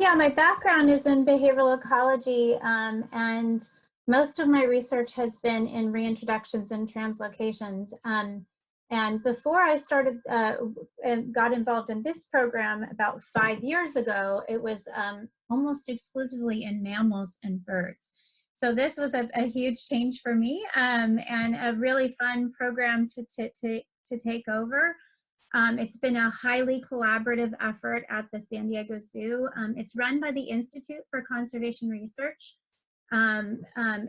Yeah, my background is in behavioral ecology, and most of my research has been in reintroductions and translocations. And before I started, got involved in this program about 5 years ago, it was almost exclusively in mammals and birds. So this was a huge change for me, and a really fun program to take over. It's been a highly collaborative effort at the San Diego Zoo. It's run by the Institute for Conservation Research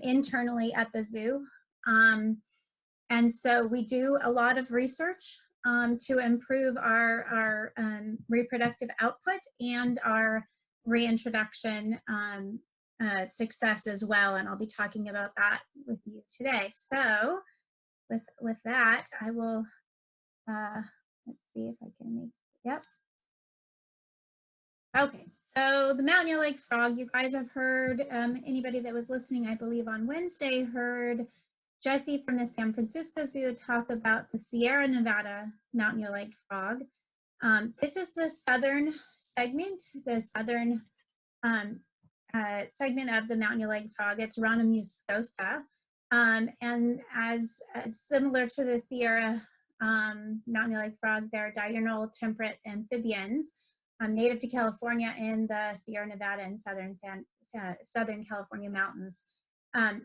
internally at the zoo. And so we do a lot of research to improve our reproductive output and our reintroduction success as well. And I'll be talking about that with you today. So with that, I will, let's see if I can make, yep. Okay, so the mountain lake frog, you guys have heard, anybody that was listening, I believe on Wednesday, heard Jesse from the San Francisco Zoo talk about the Sierra Nevada mountain lake frog. This is the southern segment, segment of the mountain lake frog. It's Rana muscosa. And as similar to the Sierra mountain lake frog, they're diurnal temperate amphibians, native to California in the Sierra Nevada and Southern California mountains.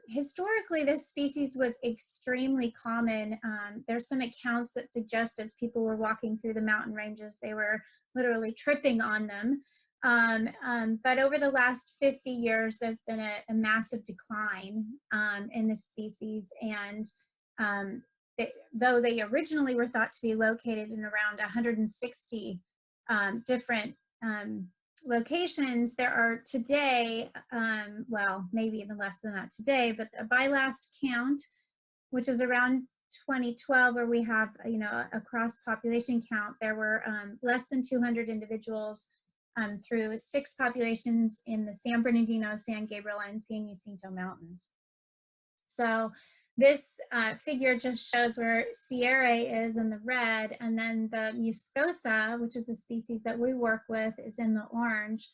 Historically, this species was extremely common. There's some accounts that suggest as people were walking through the mountain ranges, they were literally tripping on them. But over the last 50 years, there's been a massive decline in this species. And though they originally were thought to be located in around 160 different locations, there are today, well, maybe even less than that today, but by last count, which is around 2012, where we have, a cross population count, there were less than 200 individuals through 6 populations in the San Bernardino, San Gabriel, and San Jacinto mountains. So this figure just shows where Sierra is in the red, and then the muscosa, which is the species that we work with, is in the orange.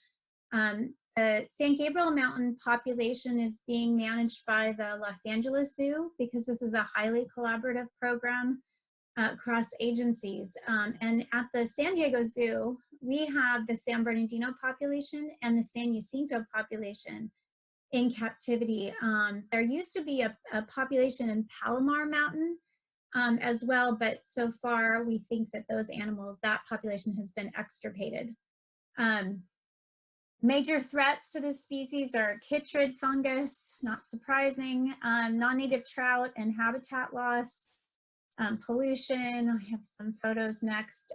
The San Gabriel mountain population is being managed by the Los Angeles Zoo because this is a highly collaborative program across agencies. And at the San Diego Zoo, we have the San Bernardino population and the San Jacinto population in captivity. There used to be a population in Palomar Mountain as well, but so far we think that those animals, that population has been extirpated. Major threats to this species are chytrid fungus, not surprising, non-native trout and habitat loss, pollution. I have some photos next.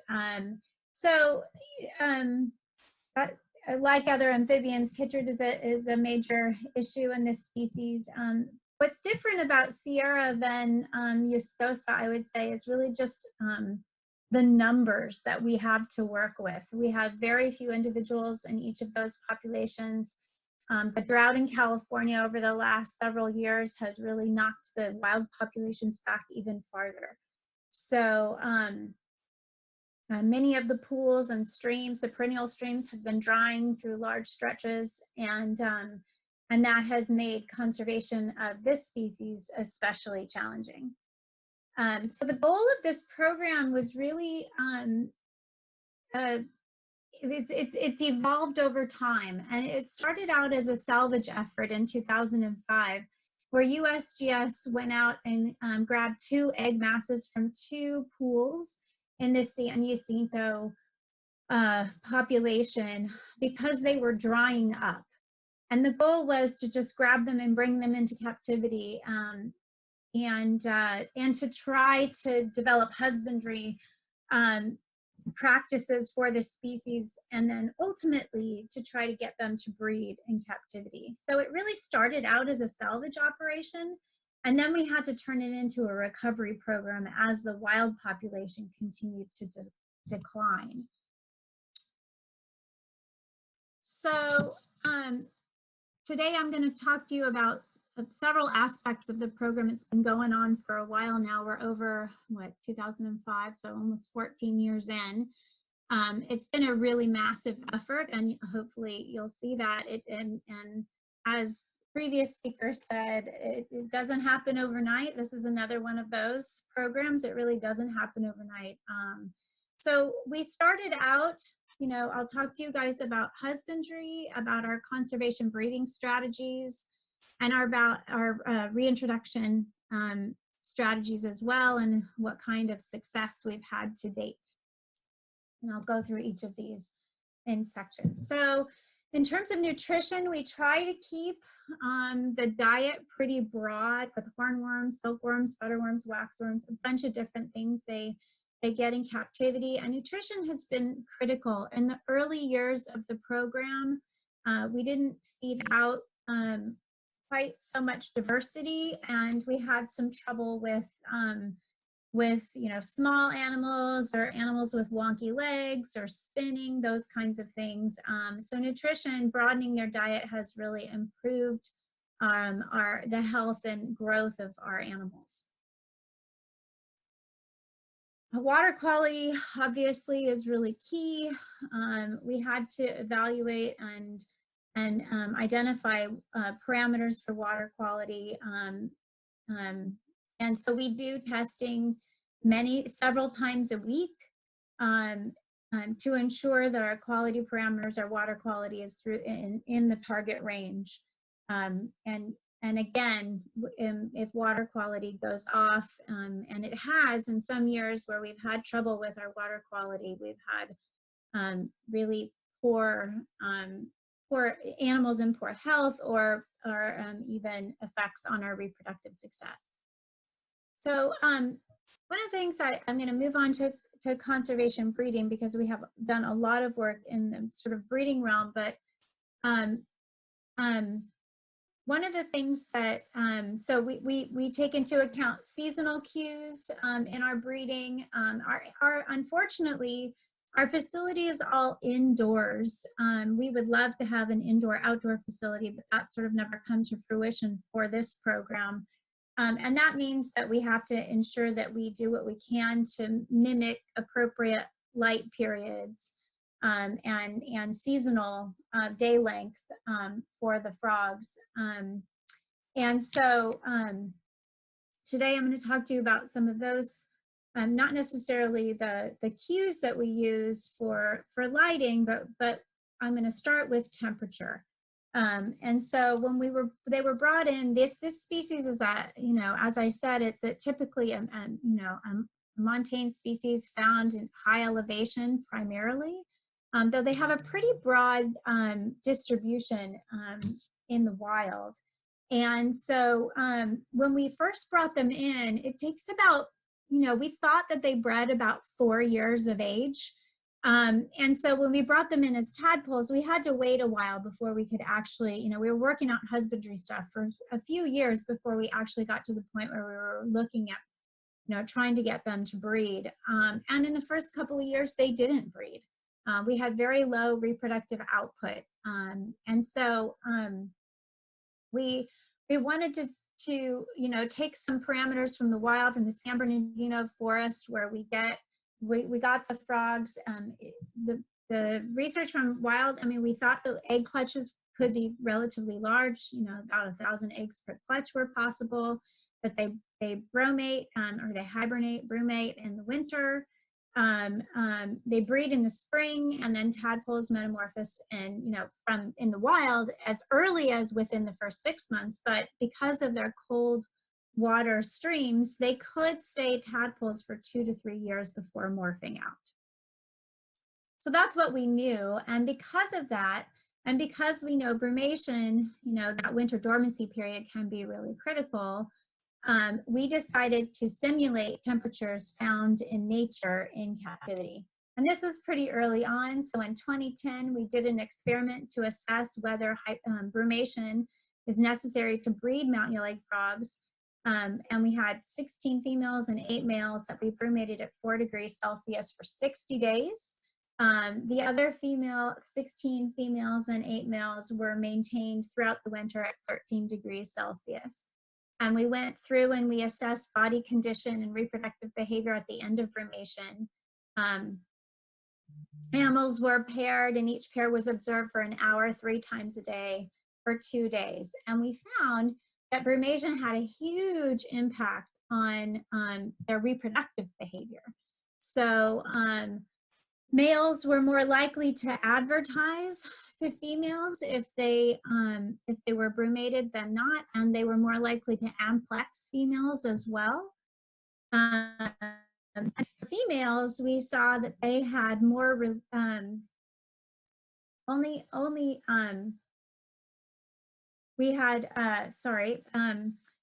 Like other amphibians, chytrid is a major issue in this species. What's different about Sierra than muscosa, I would say, is really just the numbers that we have to work with. We have very few individuals in each of those populations. The drought in California over the last several years has really knocked the wild populations back even farther. So many of the pools and streams, the perennial streams, have been drying through large stretches, and that has made conservation of this species especially challenging. So the goal of this program was really, it's evolved over time, and it started out as a salvage effort in 2005, where USGS went out and grabbed 2 egg masses from 2 pools in the San Jacinto population because they were drying up. And the goal was to just grab them and bring them into captivity and to try to develop husbandry practices for the species, and then ultimately to try to get them to breed in captivity. So it really started out as a salvage operation, and then we had to turn it into a recovery program as the wild population continued to decline. So today I'm going to talk to you about several aspects of the program. It's been going on for a while now. We're over, 2005, so almost 14 years in. It's been a really massive effort, and hopefully you'll see that. And as previous speaker said, it doesn't happen overnight. This is another one of those programs. It really doesn't happen overnight. So we started out, I'll talk to you guys about husbandry, about our conservation breeding strategies, and about our reintroduction strategies as well, and what kind of success we've had to date. And I'll go through each of these in sections. So in terms of nutrition, we try to keep the diet pretty broad with hornworms, silkworms, butterworms, waxworms, a bunch of different things they get in captivity. And nutrition has been critical. In the early years of the program, we didn't feed out quite so much diversity, and we had some trouble with small animals or animals with wonky legs or spinning, those kinds of things. So nutrition, broadening their diet, has really improved the health and growth of our animals. Water quality obviously is really key. We had to evaluate and identify parameters for water quality. And so we do testing several times a week to ensure that our quality parameters, our water quality, is in the target range. And again, if water quality goes off, and it has in some years where we've had trouble with our water quality, we've had really poor animals in poor health, or even effects on our reproductive success. So one of the things I'm going to move on to conservation breeding, because we have done a lot of work in the sort of breeding realm, but one of the things that, so we take into account seasonal cues in our breeding. Unfortunately, our facility is all indoors. We would love to have an indoor-outdoor facility, but that sort of never come to fruition for this program. And that means that we have to ensure that we do what we can to mimic appropriate light periods and seasonal day length for the frogs. And so today I'm going to talk to you about some of those, not necessarily the cues that we use for lighting, but I'm going to start with temperature. And so when they were brought in, this species is as I said, it's typically a montane species found in high elevation primarily, though they have a pretty broad distribution in the wild. And so when we first brought them in, it takes about, we thought that they bred about 4 years of age. And so when we brought them in as tadpoles, we had to wait a while before we could actually, we were working on husbandry stuff for a few years before we actually got to the point where we were looking at, trying to get them to breed. And in the first couple of years, they didn't breed. We had very low reproductive output. And so we wanted to take some parameters from the wild, from the San Bernardino forest, where we got the frogs. The research from wild, we thought the egg clutches could be relatively large, about 1,000 eggs per clutch were possible, but they brumate, or they hibernate, brumate in the winter. They breed in the spring, and then tadpoles metamorphose from in the wild as early as within the first 6 months, but because of their cold water streams, they could stay tadpoles for 2 to 3 years before morphing out. So that's what we knew, and because of that, and because we know brumation, that winter dormancy period can be really critical, we decided to simulate temperatures found in nature in captivity. And this was pretty early on. So in 2010, we did an experiment to assess whether brumation is necessary to breed mountain ear-leg frogs. And we had 16 females and 8 males that we brumated at 4 degrees Celsius for 60 days. The other 16 females and 8 males were maintained throughout the winter at 13 degrees Celsius. And we went through and we assessed body condition and reproductive behavior at the end of brumation. Animals were paired, and each pair was observed for an hour 3 times a day for 2 days. And we found that brumation had a huge impact on their reproductive behavior. So males were more likely to advertise to females if they were brumated than not, and they were more likely to amplex females as well. For females, we saw that they had more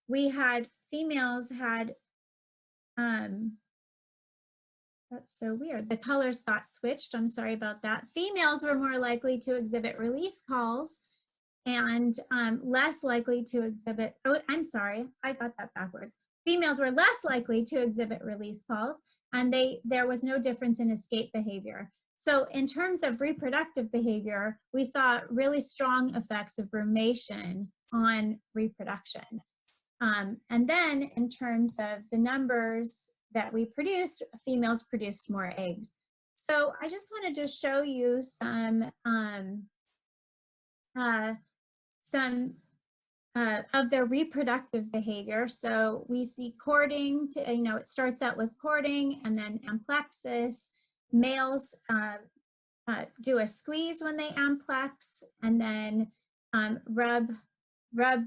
we had females had that's so weird. The colors got switched. I'm sorry about that. Females were more likely to exhibit release calls and less likely to exhibit, oh, I'm sorry, I got that backwards. Females were less likely to exhibit release calls, and there was no difference in escape behavior. So in terms of reproductive behavior, we saw really strong effects of brumation on reproduction. And then in terms of the numbers that we produced, females produced more eggs. So I just wanted to show you some of their reproductive behavior. So we see courting, it starts out with courting and then amplexus. Males do a squeeze when they amplex and then rub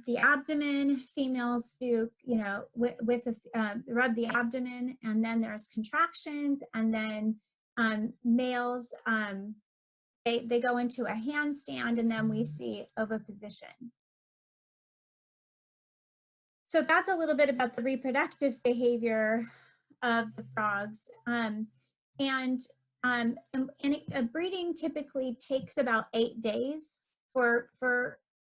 the abdomen. Females do, rub the abdomen, and then there's contractions, and then males, they go into a handstand, and then we see oviposition. So that's a little bit about the reproductive behavior of the frogs. A breeding typically takes about 8 days for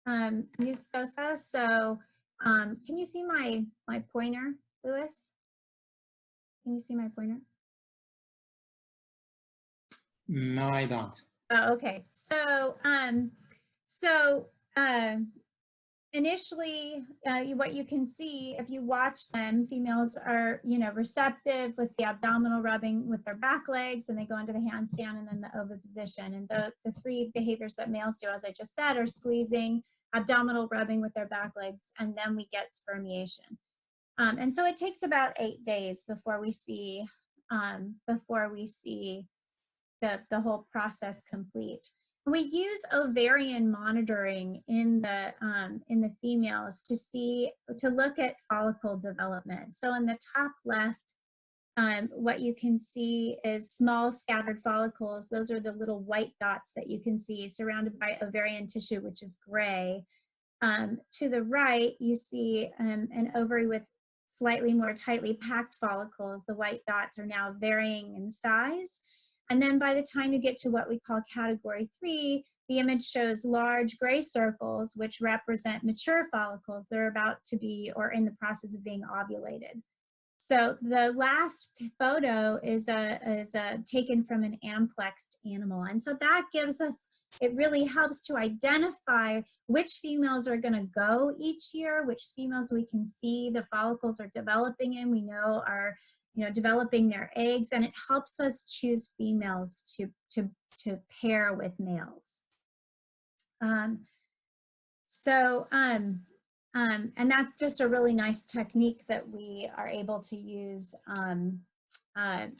muscosa. So can you see my pointer, Lewis? Can you see my pointer? No, I don't. Oh, okay. So initially, what you can see if you watch them, females are, receptive with the abdominal rubbing with their back legs, and they go into the handstand and then the oviposition. And the 3 behaviors that males do, as I just said, are squeezing, abdominal rubbing with their back legs, and then we get spermiation. And so it takes about 8 days before we see the whole process complete. We use ovarian monitoring in the females to look at follicle development. So in the top left, what you can see is small scattered follicles. Those are the little white dots that you can see surrounded by ovarian tissue, which is gray. To the right, you see an ovary with slightly more tightly packed follicles. The white dots are now varying in size. And then by the time you get to what we call category 3, the image shows large gray circles, which represent mature follicles. They're about to be or in the process of being ovulated. So the last photo is taken from an amplexed animal. And so that gives us, it really helps to identify which females are going to go each year, which females we can see the follicles are developing in, we know are developing their eggs, and it helps us choose females to pair with males. And that's just a really nice technique that we are able to use to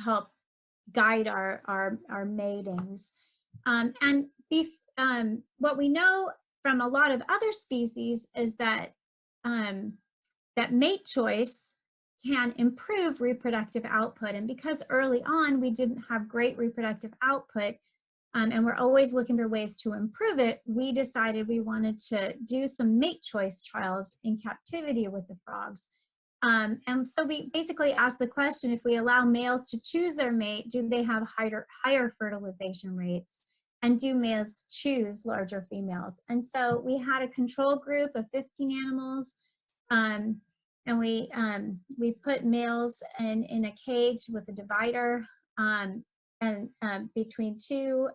help guide our matings. What we know from a lot of other species is that that mate choice can improve reproductive output. And because early on we didn't have great reproductive output, and we're always looking for ways to improve it, we decided we wanted to do some mate choice trials in captivity with the frogs. And so we basically asked the question, if we allow males to choose their mate, do they have higher fertilization rates? And do males choose larger females? And so we had a control group of 15 animals, and we put males in a cage with a divider, and between 2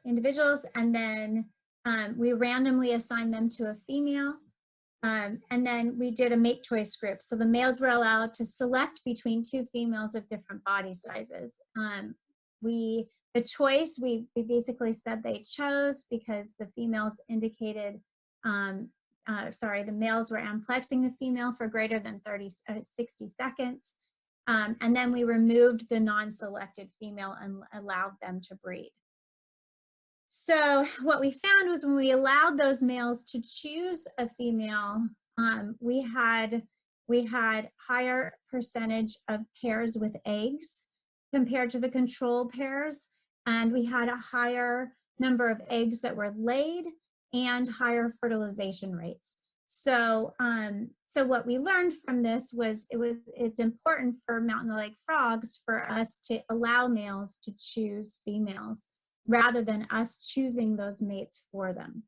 individuals, and then we randomly assigned them to a female. And then we did a mate choice group. So the males were allowed to select between 2 females of different body sizes. The choice, we basically said they chose because the females indicated, the males were amplexing the female for greater than 60 seconds. And then we removed the non-selected female and allowed them to breed. So what we found was when we allowed those males to choose a female, we had higher percentage of pairs with eggs compared to the control pairs, and we had a higher number of eggs that were laid and higher fertilization rates. So, so what we learned from this was it's important for mountain lake frogs for us to allow males to choose females, rather than us choosing those mates for them.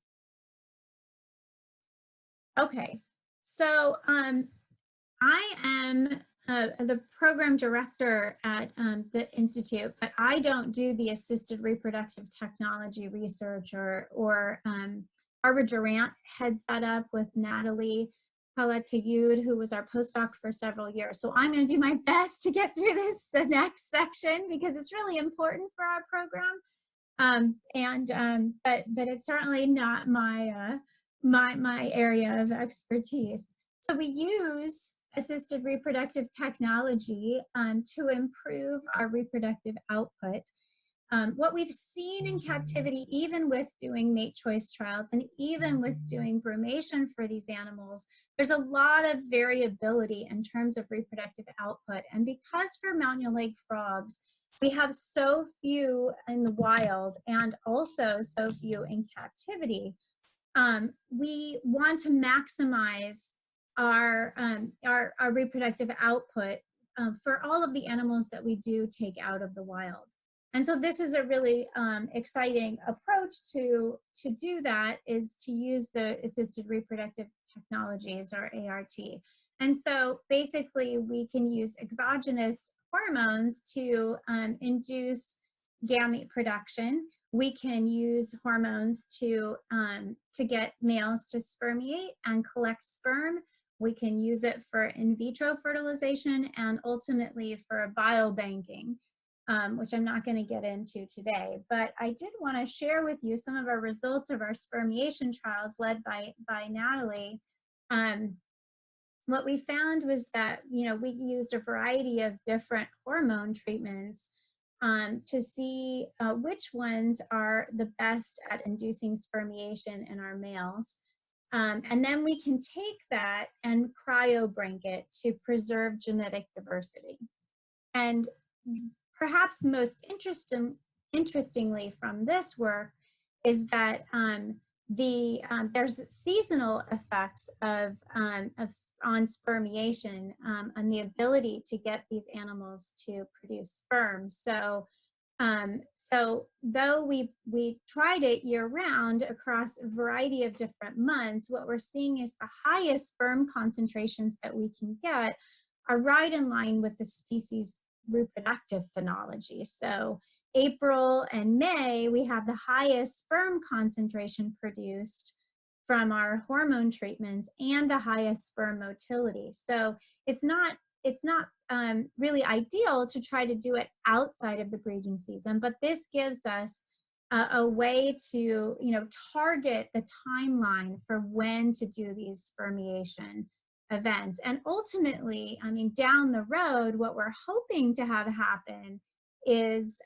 Okay, so I am the program director at the Institute, but I don't do the assisted reproductive technology research, or Barbara Durant heads that up with Natalie Palatayud, who was our postdoc for several years. So I'm going to do my best to get through this next section because it's really important for our program. But it's certainly not my my area of expertise. So we use assisted reproductive technology to improve our reproductive output. What we've seen in captivity, even with doing mate choice trials and even with doing brumation for these animals, there's a lot of variability in terms of reproductive output. And because for mountain lake frogs, we have so few in the wild and also so few in captivity, we want to maximize our reproductive output for all of the animals that we do take out of the wild. And so this is a really exciting approach to do that, is to use the assisted reproductive technologies, or ART. And so basically we can use exogenous hormones to induce gamete production. We can use hormones to get males to spermiate and collect sperm. We can use it for in vitro fertilization and ultimately for biobanking, which I'm not going to get into today. But I did want to share with you some of our results of our spermiation trials led by Natalie. What we found was that, we used a variety of different hormone treatments to see which ones are the best at inducing spermiation in our males. And then we can take that and cryobrink it to preserve genetic diversity. And perhaps most interestingly from this work is that there's seasonal effects on spermiation, and the ability to get these animals to produce sperm. So though we tried it year round across a variety of different months, what we're seeing is the highest sperm concentrations that we can get are right in line with the species reproductive phenology. So April and May, we have the highest sperm concentration produced from our hormone treatments and the highest sperm motility. So it's not really ideal to try to do it outside of the breeding season, but this gives us a way to target the timeline for when to do these spermiation events. And ultimately, down the road, what we're hoping to have happen is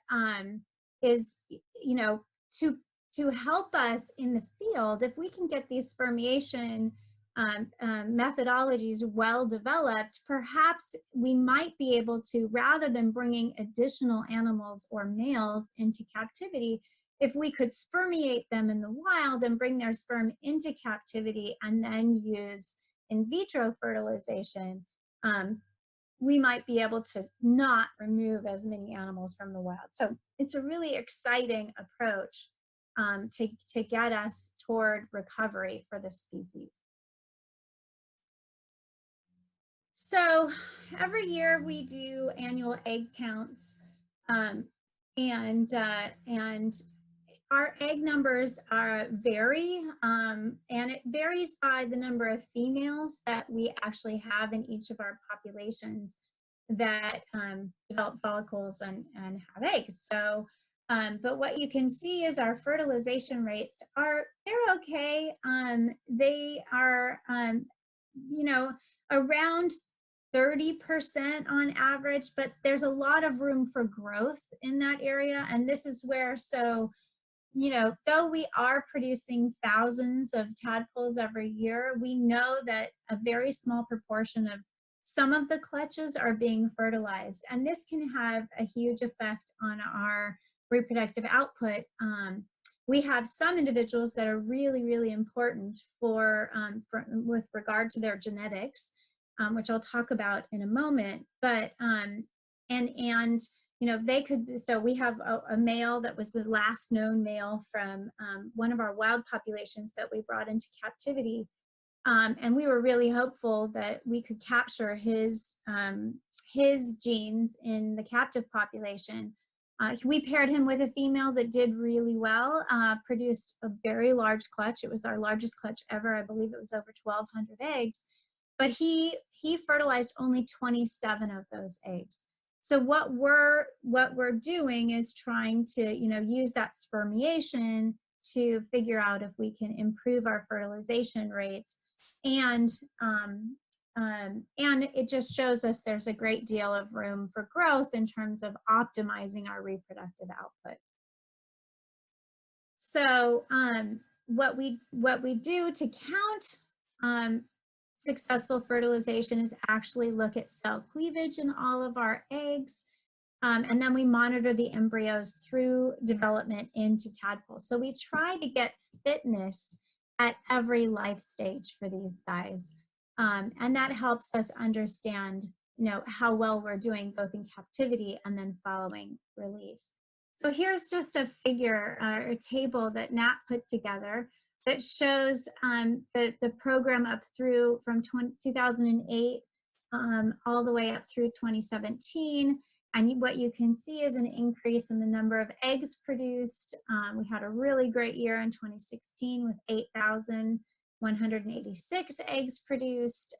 to help us in the field, if we can get these spermiation methodologies well developed, perhaps we might be able to, rather than bringing additional animals or males into captivity, if we could spermiate them in the wild and bring their sperm into captivity and then use in vitro fertilization, we might be able to not remove as many animals from the wild. So it's a really exciting approach to get us toward recovery for the species. So every year we do annual egg counts, and our egg numbers vary, and it varies by the number of females that we actually have in each of our populations that develop follicles and have eggs. So, but what you can see is our fertilization rates they're okay. They are, you know, around 30% on average, but there's a lot of room for growth in that area. And this is where, so, you know, though we are producing thousands of tadpoles every year, we know that a very small proportion of some of the clutches are being fertilized. And this can have a huge effect on our reproductive output. We have some individuals that are really, really important with regard to their genetics, which I'll talk about in a moment. But you know, they could, so we have a male that was the last known male from one of our wild populations that we brought into captivity. And we were really hopeful that we could capture his genes in the captive population. We paired him with a female that did really well, produced a very large clutch. It was our largest clutch ever. I believe it was over 1,200 eggs. But he fertilized only 27 of those eggs. So what we're doing is trying to, you know, use that spermiation to figure out if we can improve our fertilization rates, and it just shows us there's a great deal of room for growth in terms of optimizing our reproductive output. So what we do to count successful fertilization is actually look at cell cleavage in all of our eggs, and then we monitor the embryos through development into tadpoles. So we try to get fitness at every life stage for these guys, and that helps us understand, you know, how well we're doing both in captivity and then following release. So here's just a figure or a table that Nat put together that shows the program up through from 2008 all the way up through 2017. And what you can see is an increase in the number of eggs produced. We had a really great year in 2016 with 8,186 eggs produced.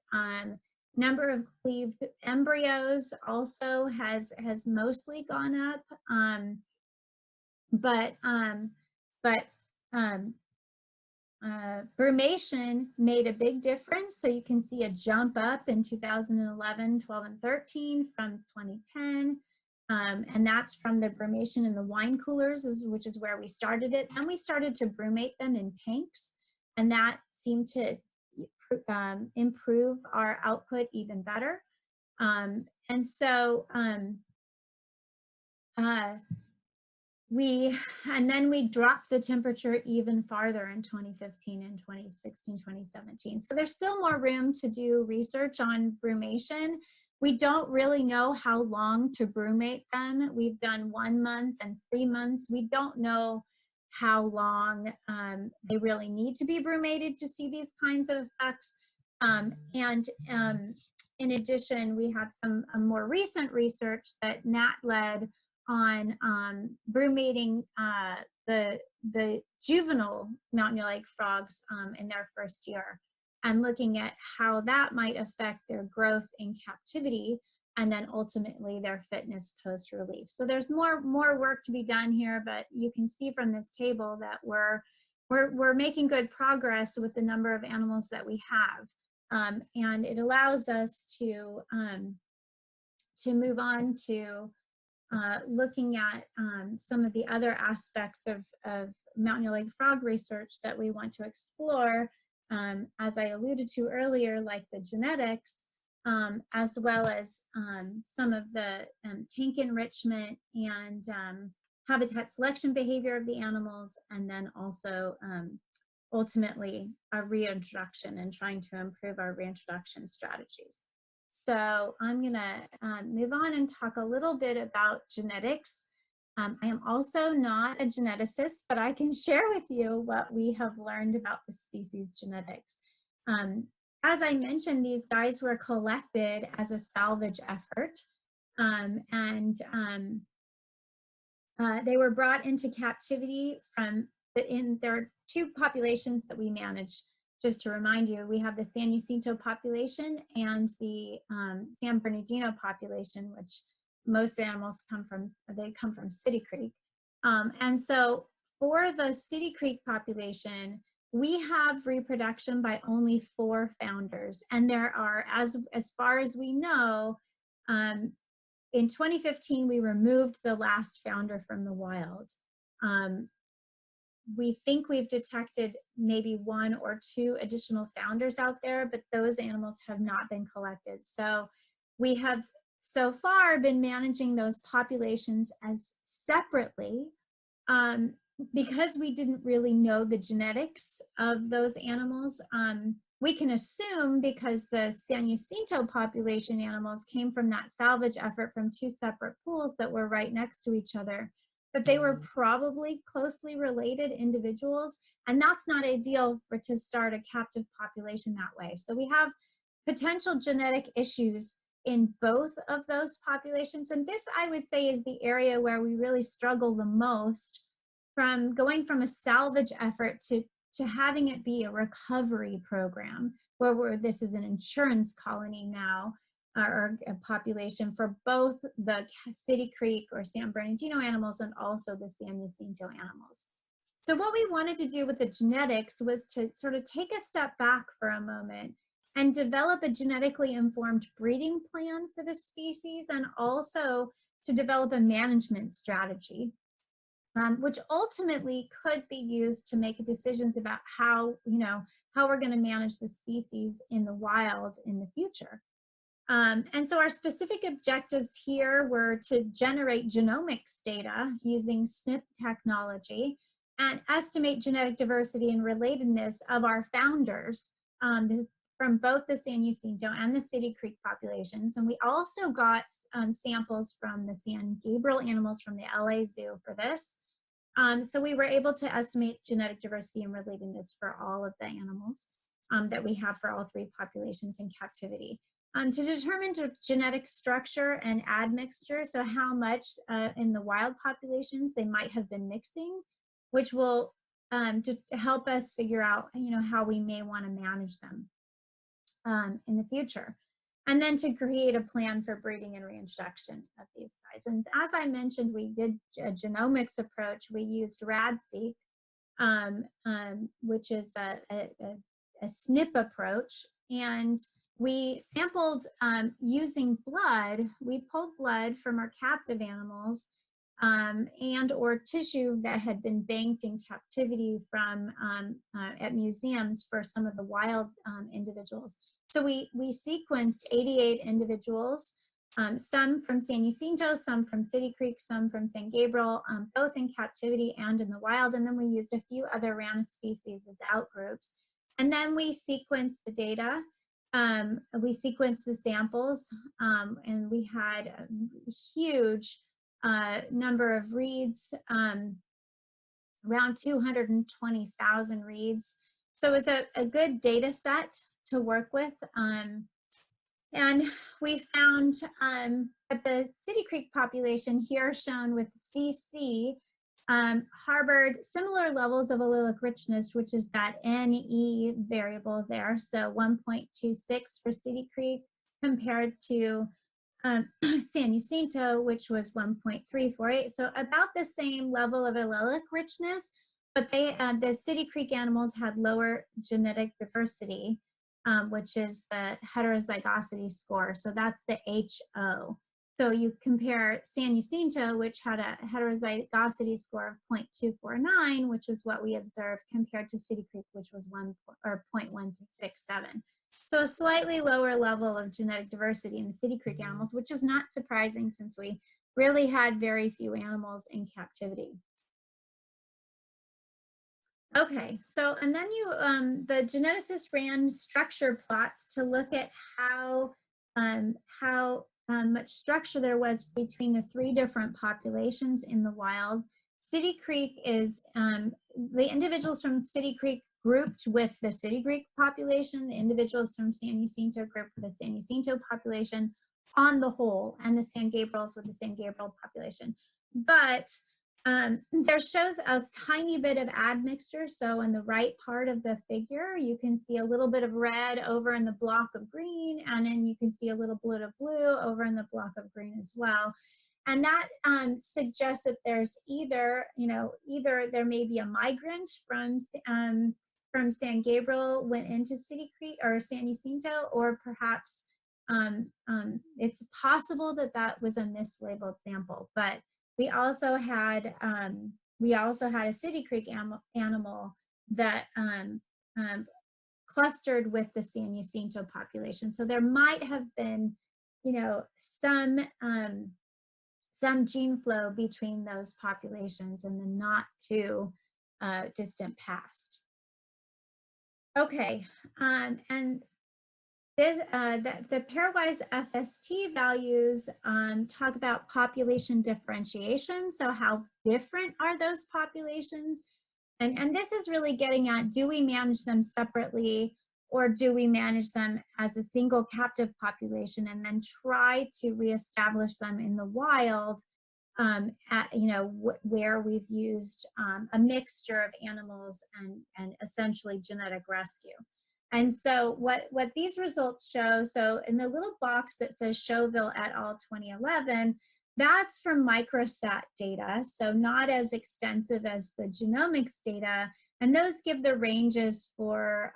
Number of cleaved embryos also has mostly gone up, brumation made a big difference. So you can see a jump up in 2011, 12, and 13 from 2010. And that's from the brumation in the wine coolers, which is where we started it. Then we started to brumate them in tanks, and that seemed to improve our output even better. And then we dropped the temperature even farther in 2015 and 2016, 2017. So there's still more room to do research on brumation. We don't really know how long to brumate them. We've done 1 month and 3 months. We don't know how long they really need to be brumated to see these kinds of effects. In addition, we have some more recent research that Nat led on brumating the juvenile mountain lake frogs in their first year, and looking at how that might affect their growth in captivity and then ultimately their fitness post-relief. So there's more work to be done here, but you can see from this table that we're making good progress with the number of animals that we have, and it allows us to move on to looking at some of the other aspects of mountain lake frog research that we want to explore, as I alluded to earlier, like the genetics, as well as some of the tank enrichment and habitat selection behavior of the animals, and then also ultimately our reintroduction and trying to improve our reintroduction strategies. So I'm gonna move on and talk a little bit about genetics. I am also not a geneticist, but I can share with you what we have learned about the species genetics. As I mentioned, these guys were collected as a salvage effort, They were brought into captivity there are two populations that we manage. Just to remind you, we have the San Jacinto population and the San Bernardino population, which most animals come from City Creek. And so for the City Creek population, we have reproduction by only 4 founders. And there are, as far as we know, in 2015, we removed the last founder from the wild. We think we've detected maybe 1 or 2 additional founders out there, but those animals have not been collected. So we have so far been managing those populations as separately because we didn't really know the genetics of those animals. We can assume, because the San Jacinto population animals came from that salvage effort from 2 separate pools that were right next to each other, but they were probably closely related individuals, and that's not ideal to start a captive population that way. So we have potential genetic issues in both of those populations, and this, I would say, is the area where we really struggle the most, from going from a salvage effort to having it be a recovery program, where this is an insurance colony now, or a population for both the City Creek or San Bernardino animals and also the San Jacinto animals. So what we wanted to do with the genetics was to sort of take a step back for a moment and develop a genetically informed breeding plan for the species, and also to develop a management strategy, which ultimately could be used to make decisions about how we're going to manage the species in the wild in the future. And so our specific objectives here were to generate genomics data using SNP technology and estimate genetic diversity and relatedness of our founders from both the San Jacinto and the City Creek populations. And we also got samples from the San Gabriel animals from the LA Zoo for this. So we were able to estimate genetic diversity and relatedness for all of the animals that we have for all 3 populations in captivity. To determine genetic structure and admixture, so how much in the wild populations they might have been mixing, which will to help us figure out how we may want to manage them in the future. And then to create a plan for breeding and reintroduction of these guys. And as I mentioned, we did a genomics approach. We used RADseq, which is a SNP approach, and we sampled using blood. We pulled blood from our captive animals and or tissue that had been banked in captivity from at museums for some of the wild individuals. So we sequenced 88 individuals, some from San Jacinto, some from City Creek, some from San Gabriel, both in captivity and in the wild. And then we used a few other Rana species as outgroups. And then we sequenced the data. We sequenced the samples, and we had a huge number of reads, around 220,000 reads. So it was a good data set to work with. And we found that the City Creek population, here shown with CC, harbored similar levels of allelic richness, which is that NE variable there. So 1.26 for City Creek compared to San Jacinto, which was 1.348. So about the same level of allelic richness, but the City Creek animals had lower genetic diversity, which is the heterozygosity score. So that's the HO. So you compare San Jacinto, which had a heterozygosity score of 0.249, which is what we observed, compared to City Creek, which was 0.167. So a slightly lower level of genetic diversity in the City Creek animals, which is not surprising since we really had very few animals in captivity. Okay, so and then the geneticist ran structure plots to look at how much structure there was between the 3 different populations in the wild. City Creek is the individuals from City Creek grouped with the City Creek population, the individuals from San Jacinto grouped with the San Jacinto population on the whole, and the San Gabriels with the San Gabriel population. But There shows a tiny bit of admixture. So in the right part of the figure, you can see a little bit of red over in the block of green, and then you can see a little bit of blue over in the block of green as well. And that suggests that there's either there may be a migrant from San Gabriel went into City Creek or San Jacinto, or perhaps it's possible that that was a mislabeled sample. But we also had a City Creek animal that clustered with the San Jacinto population. So there might have been, some gene flow between those populations in the not too distant past. Okay, and the pairwise FST values talk about population differentiation. So how different are those populations? And this is really getting at, do we manage them separately, or do we manage them as a single captive population and then try to reestablish them in the wild where we've used a mixture of animals and essentially genetic rescue. And so what these results show, so in the little box that says Chauville et al. 2011, that's from microsat data, so not as extensive as the genomics data, and those give the ranges for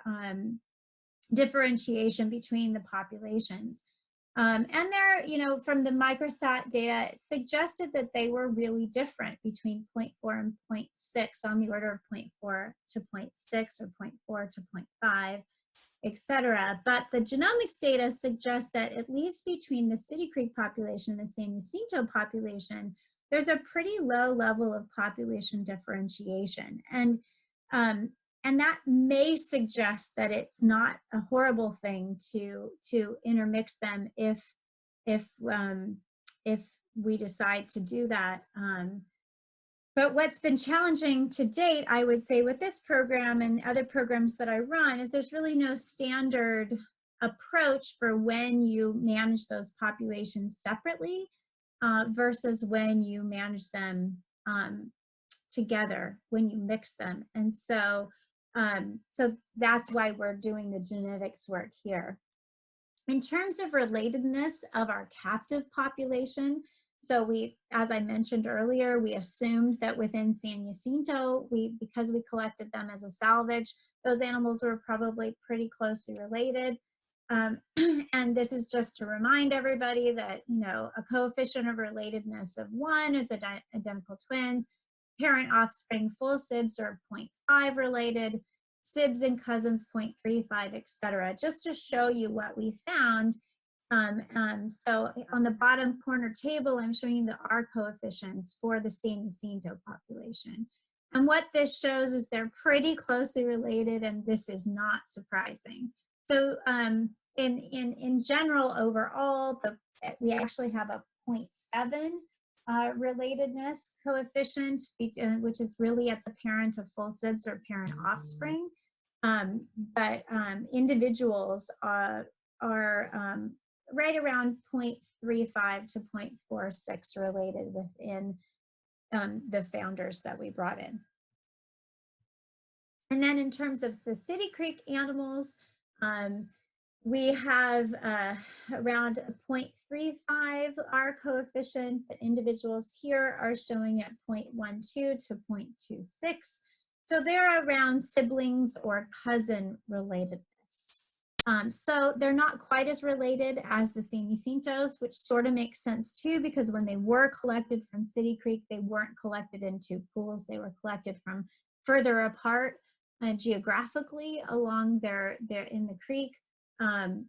differentiation between the populations. And they're, from the microsat data, it suggested that they were really different between 0.4 and 0.6, on the order of 0.4 to 0.6 or 0.4 to 0.5. etc. But the genomics data suggests that at least between the City Creek population and the San Jacinto population, there's a pretty low level of population differentiation. And that may suggest that it's not a horrible thing to intermix them if we decide to do that. But what's been challenging to date, I would say, with this program and other programs that I run, is there's really no standard approach for when you manage those populations separately versus when you manage them together, when you mix them. And so, so that's why we're doing the genetics work here. In terms of relatedness of our captive population, so we, as I mentioned earlier, we assumed that within San Jacinto, because we collected them as a salvage, those animals were probably pretty closely related. And this is just to remind everybody that, a coefficient of relatedness of 1 is identical twins. Parent offspring full sibs are 0.5 related, sibs and cousins 0.35, etc. Just to show you what we found. So on the bottom corner table, I'm showing you the R coefficients for the San Jacinto population. And what this shows is they're pretty closely related, and this is not surprising. So in general, overall, we actually have a 0.7 relatedness coefficient, which is really at the parent of full sibs or parent offspring. But individuals are right around 0.35 to 0.46 related within the founders that we brought in. And then in terms of the City Creek animals, we have around a 0.35 R coefficient. The individuals here are showing at 0.12 to 0.26. So they're around siblings or cousin relatedness. So they're not quite as related as the San Jacintos, which sort of makes sense too, because when they were collected from City Creek, they weren't collected in two pools. They were collected from further apart geographically along in the creek. And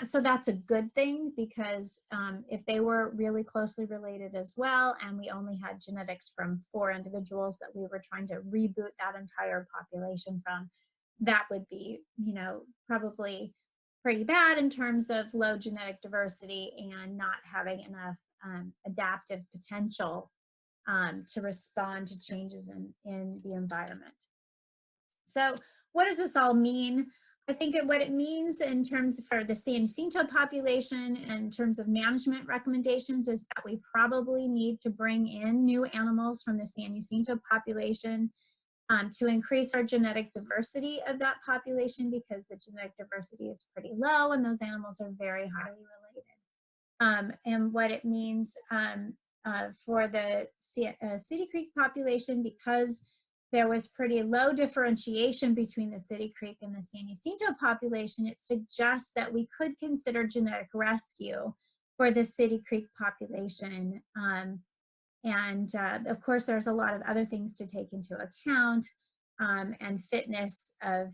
so that's a good thing, because if they were really closely related as well, and we only had genetics from 4 individuals that we were trying to reboot that entire population from, that would be, probably pretty bad in terms of low genetic diversity and not having enough adaptive potential to respond to changes in the environment. So what does this all mean? I think what it means in terms for the San Jacinto population and in terms of management recommendations is that we probably need to bring in new animals from the San Jacinto population to increase our genetic diversity of that population, because the genetic diversity is pretty low and those animals are very highly related. And what it means for the City Creek population, because there was pretty low differentiation between the City Creek and the San Jacinto population, it suggests that we could consider genetic rescue for the City Creek population. And of course, there's a lot of other things to take into account, and fitness of,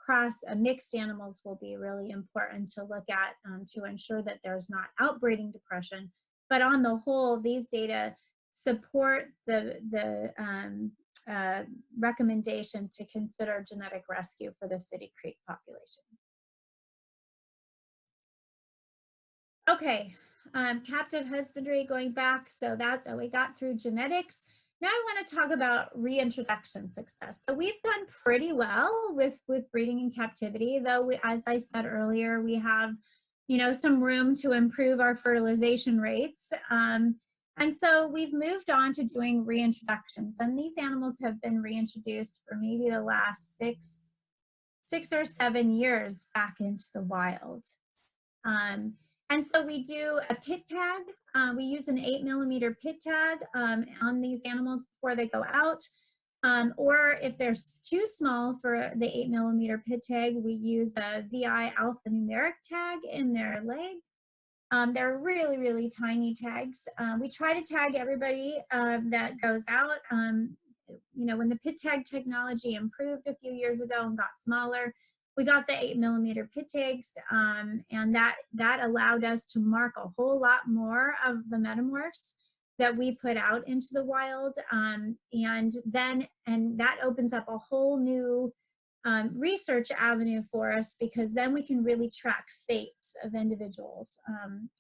cross mixed animals will be really important to look at to ensure that there's not outbreeding depression. But on the whole, these data support the recommendation to consider genetic rescue for the City Creek population. Okay, captive husbandry, going back, so that we got through genetics. Now I want to talk about reintroduction success. So we've done pretty well with breeding in captivity, though as I said earlier, we have, some room to improve our fertilization rates. And so we've moved on to doing reintroductions, and these animals have been reintroduced for maybe the last six or 7 years back into the wild. And so we do a pit tag. We use an 8mm pit tag on these animals before they go out. Or if they're too small for the 8mm pit tag, we use a VI alphanumeric tag in their leg. They're really, really tiny tags. We try to tag everybody that goes out. When the pit tag technology improved a few years ago and got smaller, we got the 8mm pit tags, and that allowed us to mark a whole lot more of the metamorphs that we put out into the wild, and that opens up a whole new research avenue for us, because then we can really track fates of individuals.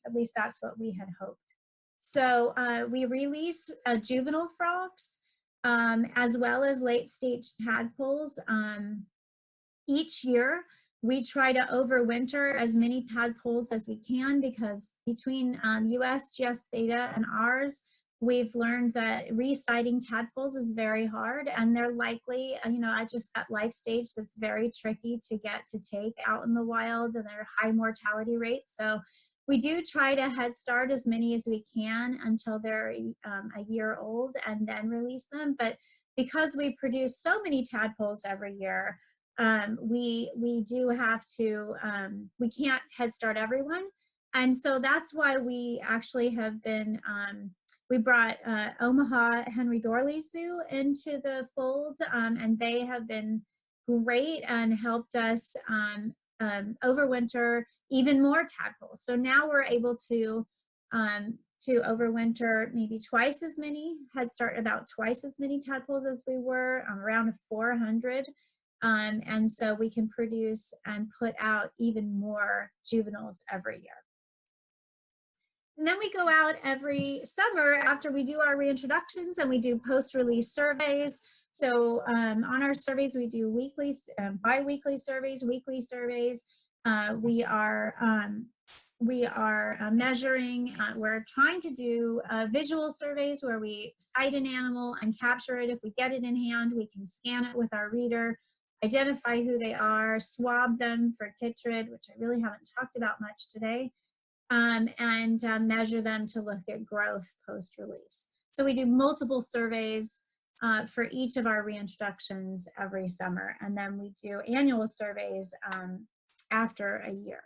At least that's what we had hoped. So we release juvenile frogs as well as late stage tadpoles. Each year, we try to overwinter as many tadpoles as we can, because between USGS data and ours, we've learned that resighting tadpoles is very hard, and they're likely, at just that life stage that's very tricky to get to take out in the wild, and they're high mortality rates. So we do try to head start as many as we can until they're a year old and then release them. But because we produce so many tadpoles every year, we do have to, we can't head start everyone. And so that's why we actually have been, we brought Omaha Henry Dorley Zoo into the fold, and they have been great and helped us overwinter even more tadpoles. So now we're able to overwinter maybe twice as many, head start about twice as many tadpoles as we were, around 400. And so we can produce and put out even more juveniles every year. And then we go out every summer after we do our reintroductions, and we do post-release surveys. So on our surveys, we do weekly, bi-weekly surveys, weekly surveys. We are measuring, we're trying to do visual surveys where we sight an animal and capture it. If we get it in hand, we can scan it with our reader, identify who they are, swab them for chytrid, which I really haven't talked about much today, and measure them to look at growth post-release. So we do multiple surveys for each of our reintroductions every summer, and then we do annual surveys after a year.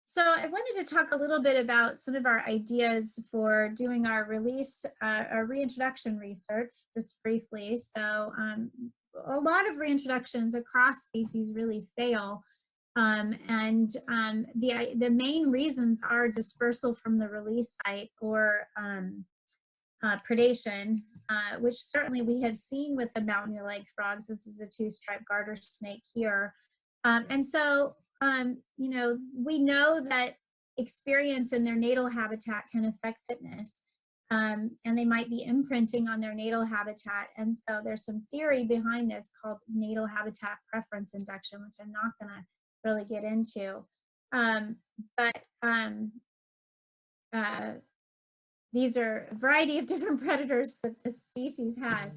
So I wanted to talk a little bit about some of our ideas for doing our our reintroduction research, just briefly. So a lot of reintroductions across species really fail. The main reasons are dispersal from the release site or predation, which certainly we have seen with the mountain ear-leg frogs. This is a two-striped garter snake here. And so, we know that experience in their natal habitat can affect fitness. and they might be imprinting on their natal habitat. And so there's some theory behind this called natal habitat preference induction, which I'm not going to really get into. These are a variety of different predators that this species has.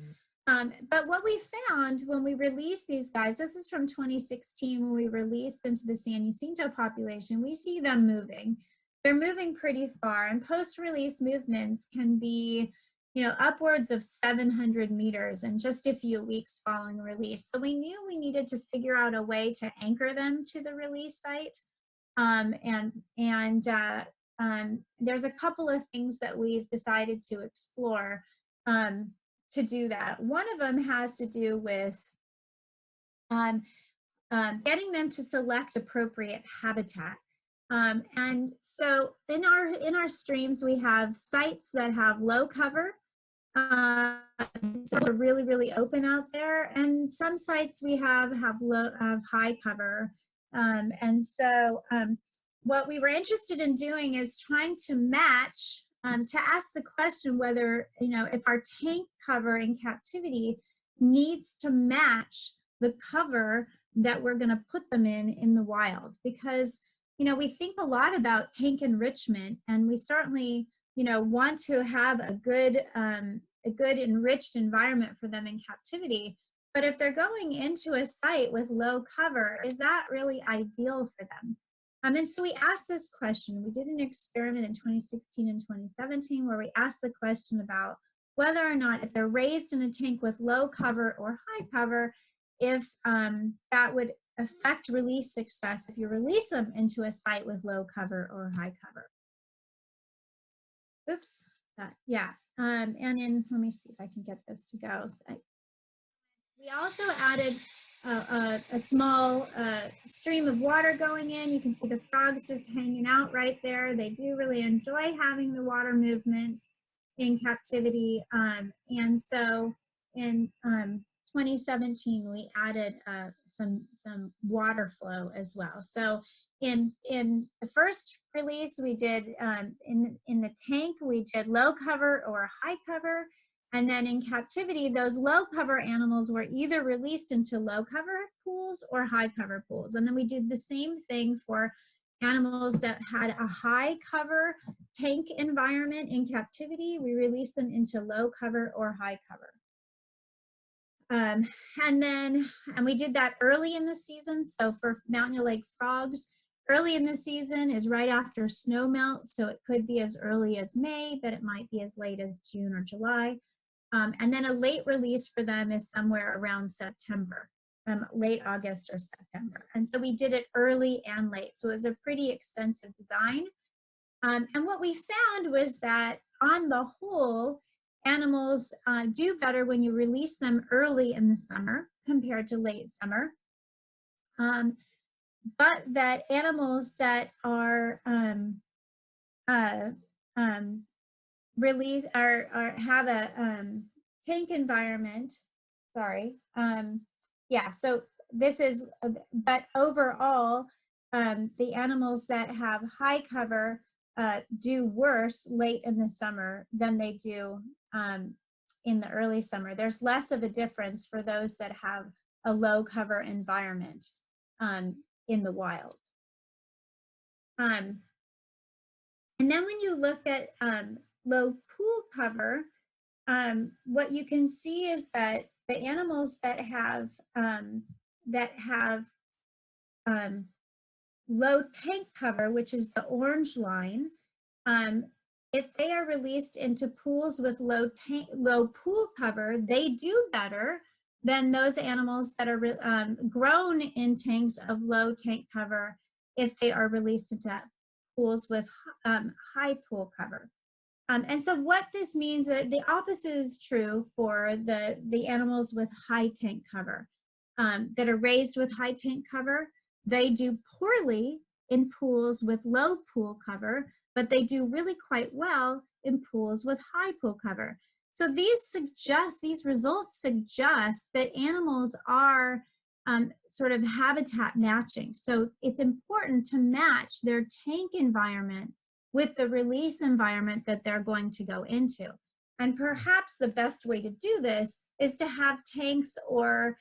But what we found when we released these guys, this is from 2016 when we released into the San Jacinto population, we see them moving. They're moving pretty far, and post-release movements can be, you know, upwards of 700 meters in just a few weeks following release. So we knew we needed to figure out a way to anchor them to the release site. There's a couple of things that we've decided to explore to do that. One of them has to do with getting them to select appropriate habitat. And so in our streams, we have sites that have low cover, so we're really, really open out there, and some sites we have high cover. What we were interested in doing is trying to match, to ask the question whether, you know, if our tank cover in captivity needs to match the cover that we're going to put them in the wild. Because, you know, we think a lot about tank enrichment, and we certainly, you know, want to have a good enriched environment for them in captivity. But if they're going into a site with low cover, is that really ideal for them? And so we asked this question. We did an experiment in 2016 and 2017 where we asked the question about whether or not, if they're raised in a tank with low cover or high cover, if that would affect release success if you release them into a site with low cover or high cover. Oops, and let me see if I can get this to go. We also added a small stream of water going in. You can see the frogs just hanging out right there. They do really enjoy having the water movement in captivity. And so in 2017, we added some water flow as well. So in the first release, we did in the tank, we did low cover or high cover. And then in captivity, those low cover animals were either released into low cover pools or high cover pools. And then we did the same thing for animals that had a high cover tank environment in captivity. We released them into low cover or high cover. And we did that early in the season. So for mountain lake frogs, early in the season is right after snow melt. So it could be as early as May, but it might be as late as June or July. And then a late release for them is somewhere around September, late August or September. And so we did it early and late. So it was a pretty extensive design. And what we found was that on the whole, animals do better when you release them early in the summer compared to late summer. But that animals that are have a tank environment, so this is, but overall, the animals that have high cover do worse late in the summer than they do in the early summer. There's less of a difference for those that have a low cover environment in the wild. And then when you look at low pool cover, what you can see is that the animals that have low tank cover, which is the orange line, if they are released into pools with low pool cover, they do better than those animals that are grown in tanks of low tank cover if they are released into pools with high pool cover. And so what this means, that the opposite is true for the animals with high tank cover that are raised with high tank cover. They do poorly in pools with low pool cover, but they do really quite well in pools with high pool cover. So these results suggest that animals are sort of habitat matching. So it's important to match their tank environment with the release environment that they're going to go into. And perhaps the best way to do this is to have tanks or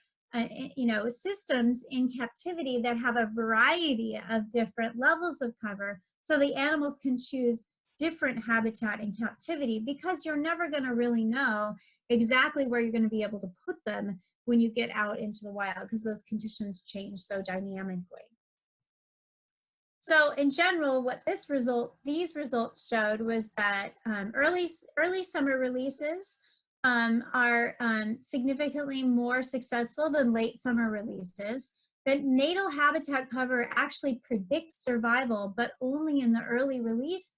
systems in captivity that have a variety of different levels of cover, so the animals can choose different habitat in captivity, because you're never going to really know exactly where you're going to be able to put them when you get out into the wild, because those conditions change so dynamically. So in general, what these results showed was that early summer releases are significantly more successful than late summer releases. That natal habitat cover actually predicts survival, but only in the early release,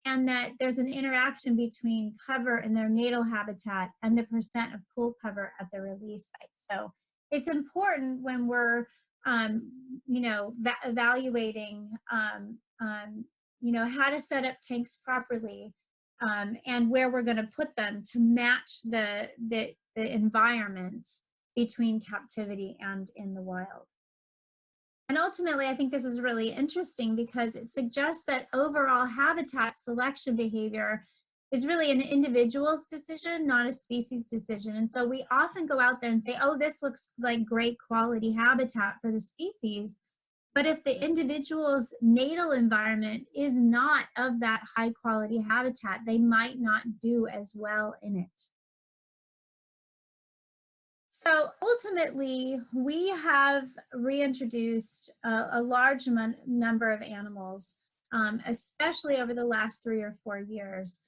and that there's an interaction between cover in their natal habitat and the percent of pool cover at the release site. So it's important when we're evaluating how to set up tanks properly, and where we're going to put them to match the environments between captivity and in the wild. And ultimately, I think this is really interesting because it suggests that overall habitat selection behavior is really an individual's decision, not a species decision. And so we often go out there and say, oh, this looks like great quality habitat for the species. But if the individual's natal environment is not of that high quality habitat, they might not do as well in it. So ultimately, we have reintroduced a large number of animals, especially over the last 3 or 4 years.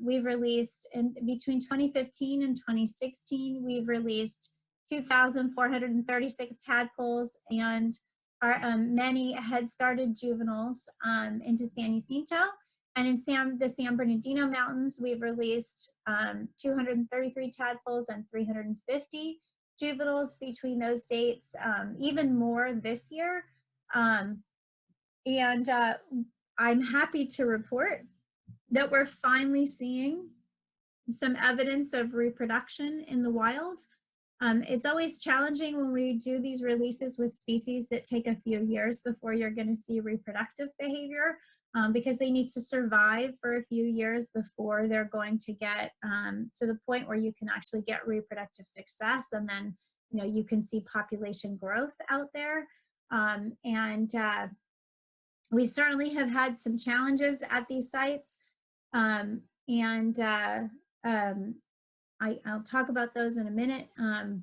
We've released, between 2015 and 2016, we've released 2,436 tadpoles and many head-started juveniles into San Jacinto. And in the San Bernardino Mountains, we've released 233 tadpoles and 350 juveniles between those dates, even more this year. I'm happy to report that we're finally seeing some evidence of reproduction in the wild. It's always challenging when we do these releases with species that take a few years before you're going to see reproductive behavior, because they need to survive for a few years before they're going to get to the point where you can actually get reproductive success, and then you can see population growth out there. We certainly have had some challenges at these sites, I'll talk about those in a minute,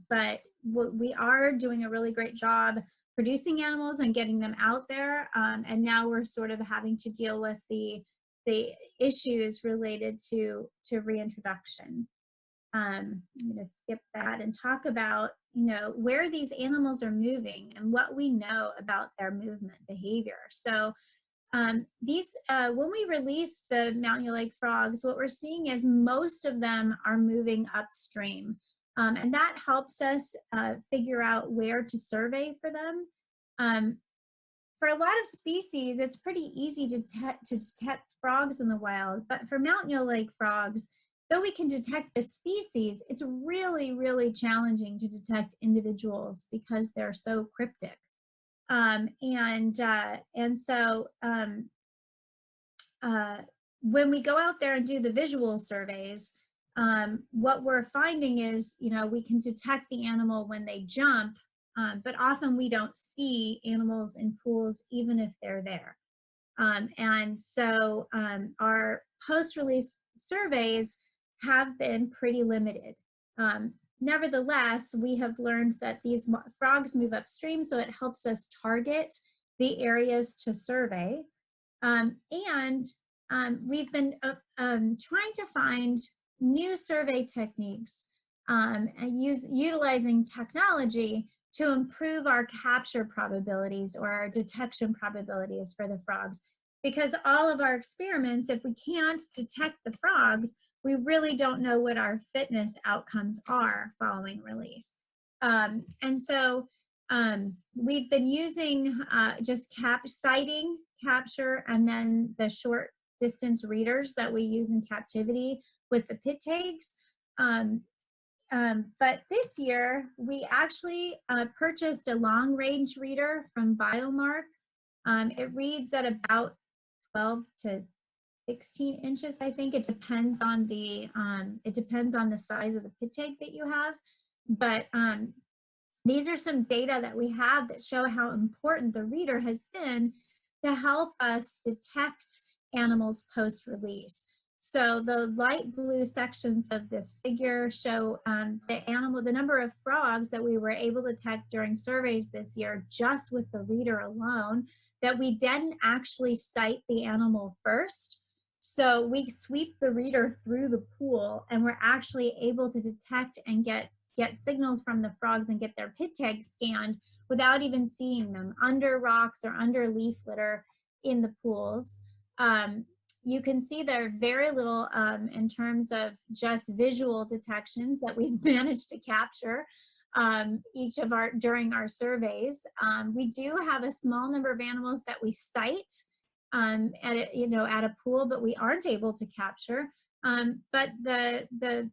but we are doing a really great job producing animals and getting them out there, and now we're sort of having to deal with the issues related to reintroduction. I'm going to skip that and talk about where these animals are moving and what we know about their movement behavior. So when we release the Mountain Lake frogs, what we're seeing is most of them are moving upstream. And that helps us figure out where to survey for them. For a lot of species, it's pretty easy to detect frogs in the wild, but for Mountain Lake frogs, though we can detect the species, it's really, really challenging to detect individuals because they're so cryptic. When we go out there and do the visual surveys, what we're finding is, we can detect the animal when they jump, but often we don't see animals in pools even if they're there. Our post-release surveys have been pretty limited. Nevertheless, we have learned that these frogs move upstream, so it helps us target the areas to survey. We've been trying to find new survey techniques and utilizing technology to improve our capture probabilities or our detection probabilities for the frogs. Because all of our experiments, if we can't detect the frogs, we really don't know what our fitness outcomes are following release. We've been using just sighting, capture, and then the short distance readers that we use in captivity with the pit tags. But this year, we actually purchased a long range reader from Biomark. It reads at about 12 to 16 inches, I think. It depends on the size of the pit tank that you have. But these are some data that we have that show how important the reader has been to help us detect animals post-release. So the light blue sections of this figure show the number of frogs that we were able to detect during surveys this year just with the reader alone, that we didn't actually cite the animal first. So we sweep the reader through the pool and we're actually able to detect and get signals from the frogs and get their pit tags scanned without even seeing them under rocks or under leaf litter in the pools. You can see there are very little in terms of just visual detections that we've managed to capture during our surveys. We do have a small number of animals that we cite at a pool, but we aren't able to capture. But the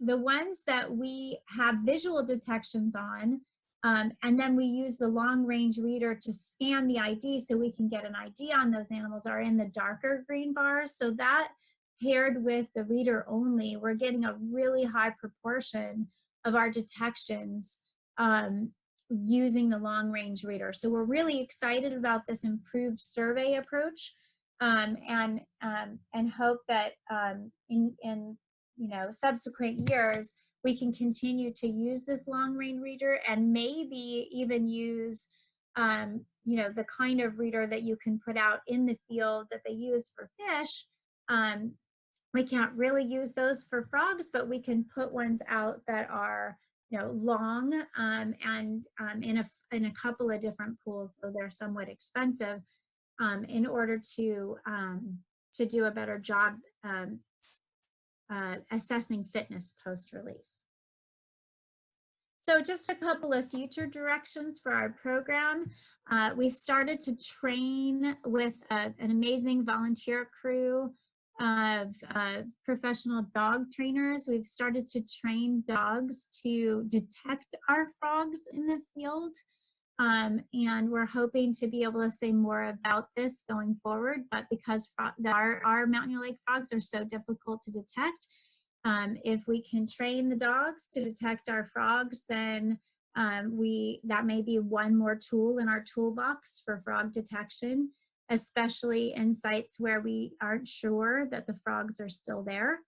ones that we have visual detections on, and then we use the long range reader to scan the ID so we can get an ID on those animals, are in the darker green bars. So that paired with the reader only, we're getting a really high proportion of our detections using the long range reader. So we're really excited about this improved survey approach, and hope that in subsequent years we can continue to use this long range reader and maybe even use the kind of reader that you can put out in the field that they use for fish. We can't really use those for frogs, but we can put ones out that are long and in a couple of different pools, so they're somewhat expensive, in order to do a better job assessing fitness post-release. So just a couple of future directions for our program. We started to train with an amazing volunteer crew of professional dog trainers. We've started to train dogs to detect our frogs in the field. And we're hoping to be able to say more about this going forward, but because our Mountain Lake frogs are so difficult to detect, if we can train the dogs to detect our frogs, then that may be one more tool in our toolbox for frog detection, especially in sites where we aren't sure that the frogs are still there.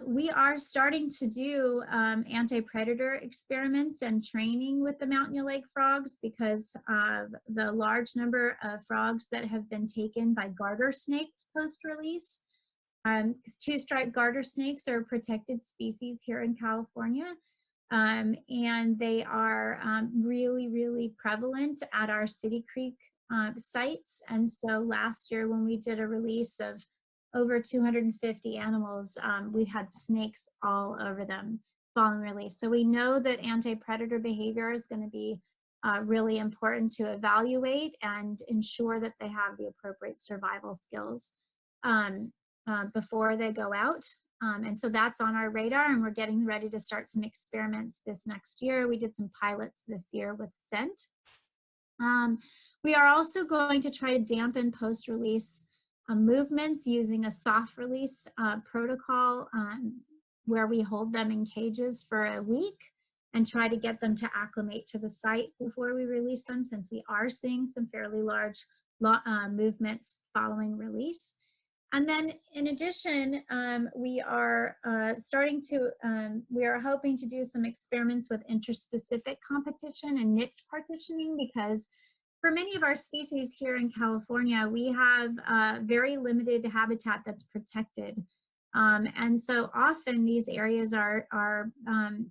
We are starting to do anti-predator experiments and training with the Mountain Lake frogs because of the large number of frogs that have been taken by garter snakes post-release. Two-striped garter snakes are a protected species here in California, and they are really, really prevalent at our City Creek sites. And so last year when we did a release of over 250 animals, we had snakes all over them following release. So we know that anti-predator behavior is going to be really important to evaluate and ensure that they have the appropriate survival skills before they go out. And so that's on our radar, and we're getting ready to start some experiments this next year. We did some pilots this year with scent. We are also going to try to dampen post-release movements using a soft release protocol where we hold them in cages for a week and try to get them to acclimate to the site before we release them, since we are seeing some fairly large movements following release. And then in addition, we are hoping to do some experiments with interspecific competition and niche partitioning, because for many of our species here in California, we have very limited habitat that's protected. And so often these areas are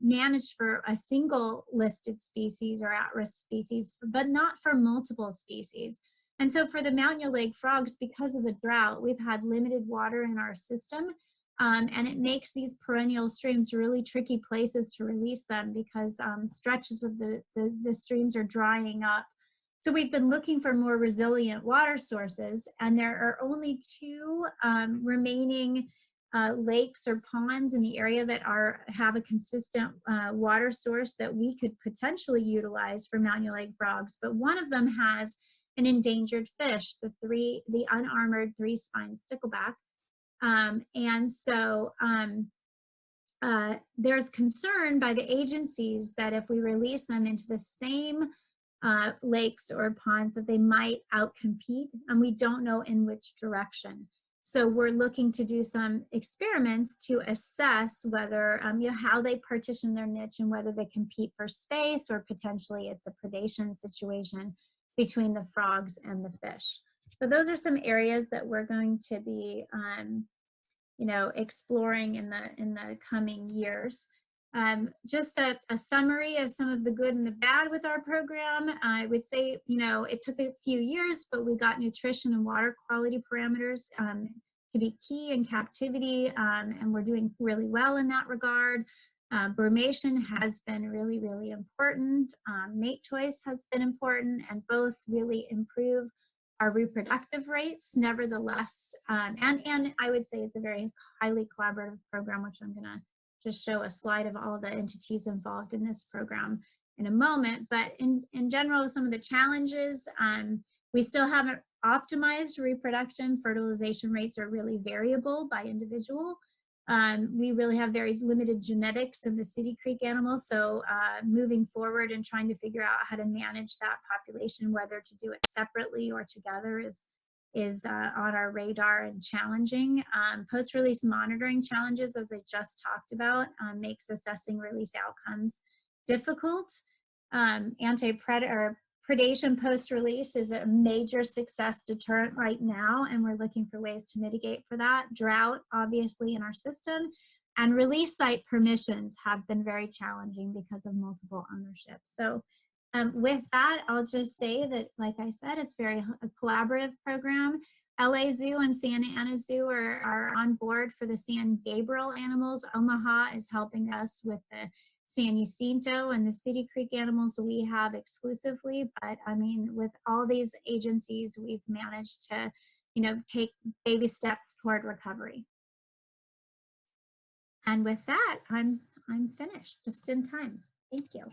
managed for a single listed species or at-risk species, but not for multiple species. And so for the Mountain Lake frogs, because of the drought, we've had limited water in our system, and it makes these perennial streams really tricky places to release them because stretches of the streams are drying up. So we've been looking for more resilient water sources, and there are only two remaining lakes or ponds in the area that have a consistent water source that we could potentially utilize for Mountain Lake frogs, but one of them has an endangered fish, the unarmored three-spined stickleback. And so there's concern by the agencies that if we release them into the same lakes or ponds, that they might outcompete, and we don't know in which direction. So we're looking to do some experiments to assess whether, how they partition their niche and whether they compete for space, or potentially it's a predation situation between the frogs and the fish. So those are some areas that we're going to be, exploring in the coming years. Just a summary of some of the good and the bad with our program. I would say, it took a few years, but we got nutrition and water quality parameters to be key in captivity, and we're doing really well in that regard. Brumation has been really, really important. Mate choice has been important, and both really improve our reproductive rates. Nevertheless, and I would say it's a very highly collaborative program, which I'm going to just show a slide of all the entities involved in this program in a moment. But in general, some of the challenges, we still haven't optimized reproduction. Fertilization rates are really variable by individual. We really have very limited genetics in the City Creek animals, so moving forward and trying to figure out how to manage that population, whether to do it separately or together, is on our radar and challenging. Post-release monitoring challenges, as I just talked about, makes assessing release outcomes difficult. Predation post-release is a major success deterrent right now, and we're looking for ways to mitigate for that. Drought, obviously, in our system, and release site permissions have been very challenging because of multiple ownership. So with that, I'll just say that, like I said, it's a collaborative program. LA Zoo and Santa Ana Zoo are on board for the San Gabriel animals. Omaha is helping us with the San Jacinto and the City Creek animals we have exclusively. But I mean, with all these agencies, we've managed to, take baby steps toward recovery. And with that, I'm finished just in time. Thank you.